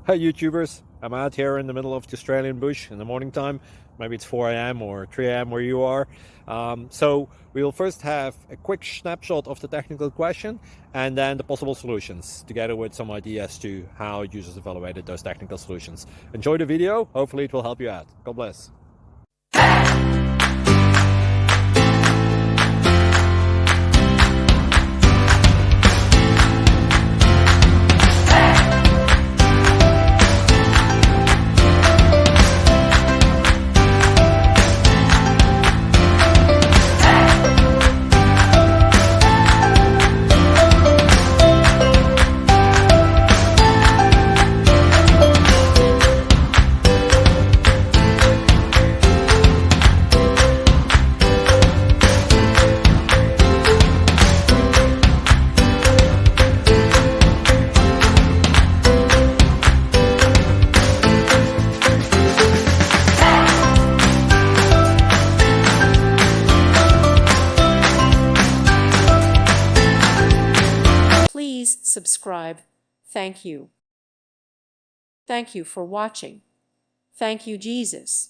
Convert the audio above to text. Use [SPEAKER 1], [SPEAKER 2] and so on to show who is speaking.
[SPEAKER 1] Hi YouTubers, I'm out here in the middle of the Australian bush in the morning time. Maybe it's 4 a.m. or 3 a.m. where you are. So we will first have a quick snapshot of the technical question and then the possible solutions, together with some ideas to how users evaluated those technical solutions. Enjoy the video, hopefully it will help you out. God bless.
[SPEAKER 2] Please subscribe. Thank you. Thank you for watching. Thank you, Jesus.